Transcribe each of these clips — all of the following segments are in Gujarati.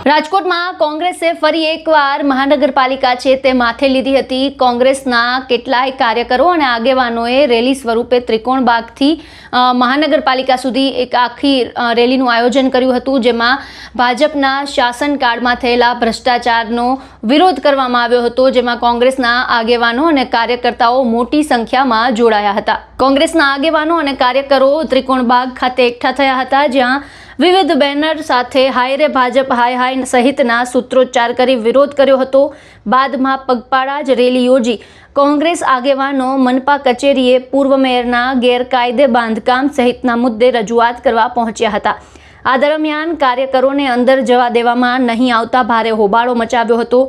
રાજકોટમાં કોંગ્રેસે ફરી એકવાર મહાનગરપાલિકા છે તે માથે લીધી હતી। કોંગ્રેસના કેટલાય કાર્યકરો અને આગેવાનોએ રેલી સ્વરૂપે ત્રિકોણબાગથી મહાનગરપાલિકા સુધી એક આખી રેલીનું આયોજન કર્યું હતું, જેમાં ભાજપના શાસનકાળમાં થયેલા ભ્રષ્ટાચારનો વિરોધ કરવામાં આવ્યો હતો, જેમાં કોંગ્રેસના આગેવાનો અને કાર્યકર્તાઓ મોટી સંખ્યામાં જોડાયા હતા। કોંગ્રેસના આગેવાનો અને કાર્યકરો ત્રિકોણબાગ ખાતે એકઠા થયા હતા, જ્યાં વિવિધ બેનર સાથે હાય રે ભાજપ હાય હાય સહિતના સૂત્રોચ્ચાર કરી વિરોધ કર્યો હતો। બાદમાં પગપાળા જ રેલી યોજી કોંગ્રેસ આગેવાનો મનપા કચેરીએ પૂર્વ મેયરના ગેરકાયદે બાંધકામ સહિતના મુદ્દે રજૂઆત કરવા પહોંચ્યા હતા। આ દરમિયાન કાર્યકરોને અંદર જવા દેવામાં નહીં આવતા ભારે હોબાળો મચાવ્યો હતો,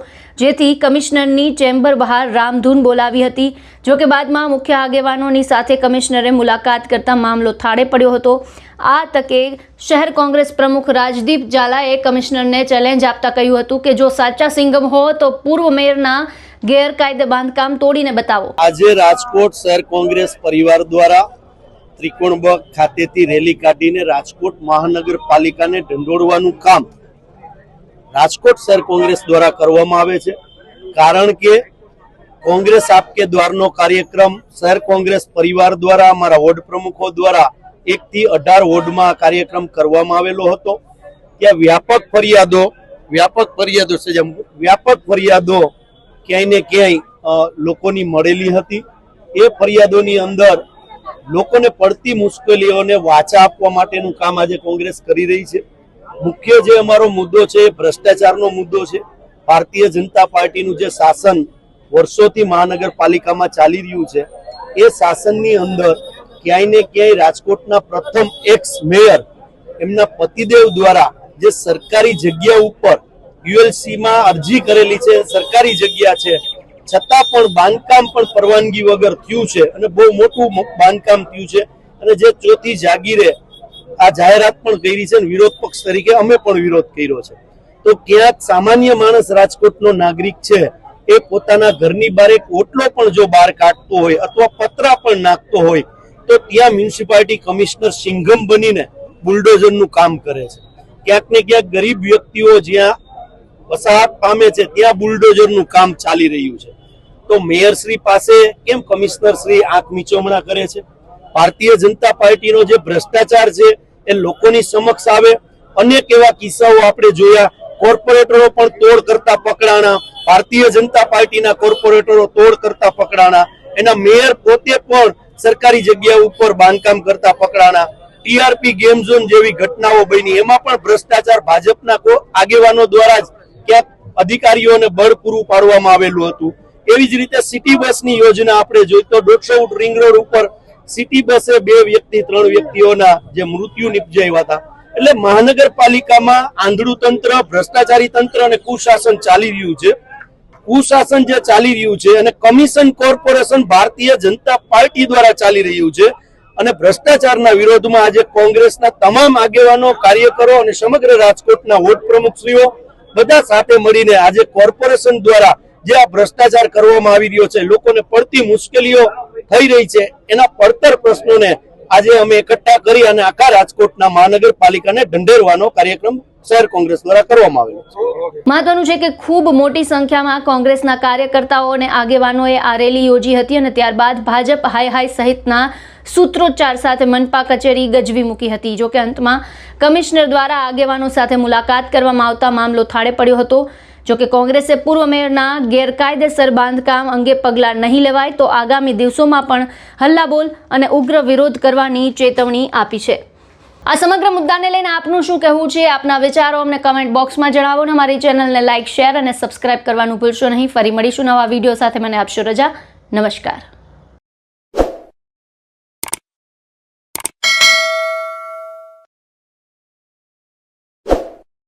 જેથી કમિશનરની ચેમ્બર બહાર રામધૂન બોલાવી હતી। જો કે બાદમાં મુખ્ય આગેવાનોની સાથે કમિશનરે મુલાકાત કરતા મામલો થાળે પડ્યો હતો। આ તકે શહેર કોંગ્રેસ પ્રમુખ રાજદીપ ઝાલાએ કમિશનરને ચેલેન્જ આપતા કહ્યું હતું કે જો સાચા સિંઘમ હો તો પૂર્વ મેયરના ગેરકાયદે બાંધકામ તોડીને બતાવો। આજે રાજકોટ શહેર કોંગ્રેસ પરિવાર દ્વારા ત્રિકોણબાગ ખાતેથી રેલી કાઢીને રાજકોટ મહાનગરપાલિકાને ઢંઢોળવાનું કામ રાજકોટ શહેર કોંગ્રેસ દ્વારા કરવામાં આવે છે, કારણ કે કોંગ્રેસ આપકે દ્વારનો કાર્યક્રમ શહેર કોંગ્રેસ પરિવાર દ્વારા અમારા વોર્ડ પ્રમુખો દ્વારા 1 થી 18 વોર્ડમાં કાર્યક્રમ કરવામાં આવેલો હતો। ત્યાં વ્યાપક ફરિયાદો ક્યાંય ને ક્યાંય લોકોની મળેલી હતી। એ ફરિયાદોની અંદર લોકોને પડતી મુશ્કેલીઓને વાચા આપવા માટેનું કામ આજે કોંગ્રેસ કરી રહી છે। મુખ્ય જે અમારો મુદ્દો છે એ ભ્રષ્ટાચારનો મુદ્દો છે। ભારતીય જનતા પાર્ટીનું જે શાસન વર્ષોથી મહાનગરપાલિકામાં ચાલી રહ્યું છે, એ શાસનની અંદર ક્યાંય ને ક્યાંય રાજકોટના પ્રથમ એક્સ મેયર એમના પતિદેવ દ્વારા જે સરકારી જગ્યા ઉપર યુએલસીમાં અરજી કરેલી છે, સરકારી જગ્યા છે, છતાં પણ બાંધકામ પણ પરવાનગી વગર થયું છે અને બહુ મોટું બાંધકામ થયું છે, અને જે ચોથી જાગીરે આ જાહેરાત પણ કરી છે, વિરોધ પક્ષ તરીકે અમે પણ વિરોધ કર્યો છે। તો ક્યાંક સામાન્ય માણસ રાજકોટનો નાગરિક છે એ પોતાના ઘરની બહાર એક ઓટલો પણ જો બહાર કાઢતો હોય અથવા પતરા પણ નાખતો હોય તો ત્યાં મ્યુનિસિપાલિટી કમિશનર સિંઘમ બનીને બુલડોઝરનું કામ કરે છે। ક્યાંક ને ક્યાંક ગરીબ વ્યક્તિઓ જ્યાં વસાહત પામે છે ત્યાં બુલડોઝરનું કામ ચાલી રહ્યું છે। તો મેયર શ્રી પાસે કેમ કમિશનર શ્રી આંખ મીચોમણા કરે છે? ભારતીય જનતા પાર્ટીનો જે ભ્રષ્ટાચાર છે એ લોકોની સમક્ષ આવે। અનેક એવા કિસ્સાઓ આપણે જોયા, કોર્પોરેટરો પણ તોડ કરતા પકડાણા, ભારતીય જનતા પાર્ટીના કોર્પોરેટરો તોડ કરતા પકડાણા, એના મેયર પોતે પણ સરકારી જગ્યા ઉપર બાંધકામ કરતા પકડાણા। ટીઆરપી ગેમ ઝોન જેવી ઘટનાઓ બની, એમાં પણ ભ્રષ્ટાચાર ભાજપના આગેવાનો દ્વારા જ ક્યાંક અધિકારીઓને બળ પૂરું પાડવામાં આવેલું હતું। એવી જ રીતે સિટી બસની યોજના આપણે જોઈ તો 150 ફૂટ રિંગ રોડ ઉપર સિટી બસે 3 વ્યક્તિઓના જે મૃત્યુ નિપજાવ્યા હતા। એટલે મહાનગરપાલિકામાં આંધળું તંત્ર, ભ્રષ્ટાચારી તંત્ર અને કુશાસન ચાલી રહ્યું છે। કુશાસન જે ચાલી રહ્યું છે અને commission corporation Bharatiya Janata party દ્વારા ચાલી રહ્યું છે, અને ભ્રષ્ટાચારના વિરોધમાં આજે કોંગ્રેસના તમામ આગેવાનો, કાર્યકરો અને સમગ્ર રાજકોટના વોર્ડ પ્રમુખશ્રીઓ બધા સાથે મળીને આજે કોર્પોરેશન દ્વારા જે આ ભ્રષ્ટાચાર કરવામાં આવી રહ્યો છે, લોકોને પડતી મુશ્કેલીઓ થઈ રહી છે, એના પડતર પ્રશ્નોને આજે અમે એકઠા કરી અને આખા રાજકોટના મહાનગરપાલિકાને ઢંઢેરવાનો કાર્યક્રમ શહેર કોંગ્રેસ દ્વારા કરવામાં આવેલો છે। મહત્વનું છે કે ખૂબ મોટી સંખ્યામાં કોંગ્રેસના કાર્યકર્તાઓ અને આગેવાનોએ આ રેલી યોજી હતી, અને ત્યારબાદ ભાજપ હાય હાય સહિતના સૂત્રોચ્ચાર સાથે મનપા કચેરી ગજવી મૂકી હતી। જો કે અંતમાં કમિશનર દ્વારા આગેવાનો સાથે મુલાકાત કરવામાં આવતા મામલો થાળે પડ્યો હતો। જો કે કોંગ્રેસે પૂર્વ મેયરના ગેરકાયદેસર બાંધકામ અંગે પગલાં નહીં લેવાય તો આગામી દિવસોમાં પણ હલ્લાબોલ અને ઉગ્ર વિરોધ કરવાની ચેતવણી આપી છે। આ સમગ્ર મુદ્દાને લઈને આપનું શું કહેવું છે? આપના વિચારો અમને કમેન્ટ બોક્સમાં જણાવો અને અમારી ચેનલને લાઇક, શેર અને સબસ્ક્રાઇબ કરવાનું ભૂલશો નહીં। ફરી મળીશું નવા વિડીયો સાથે। મને આપશો રજા। નમસ્કાર।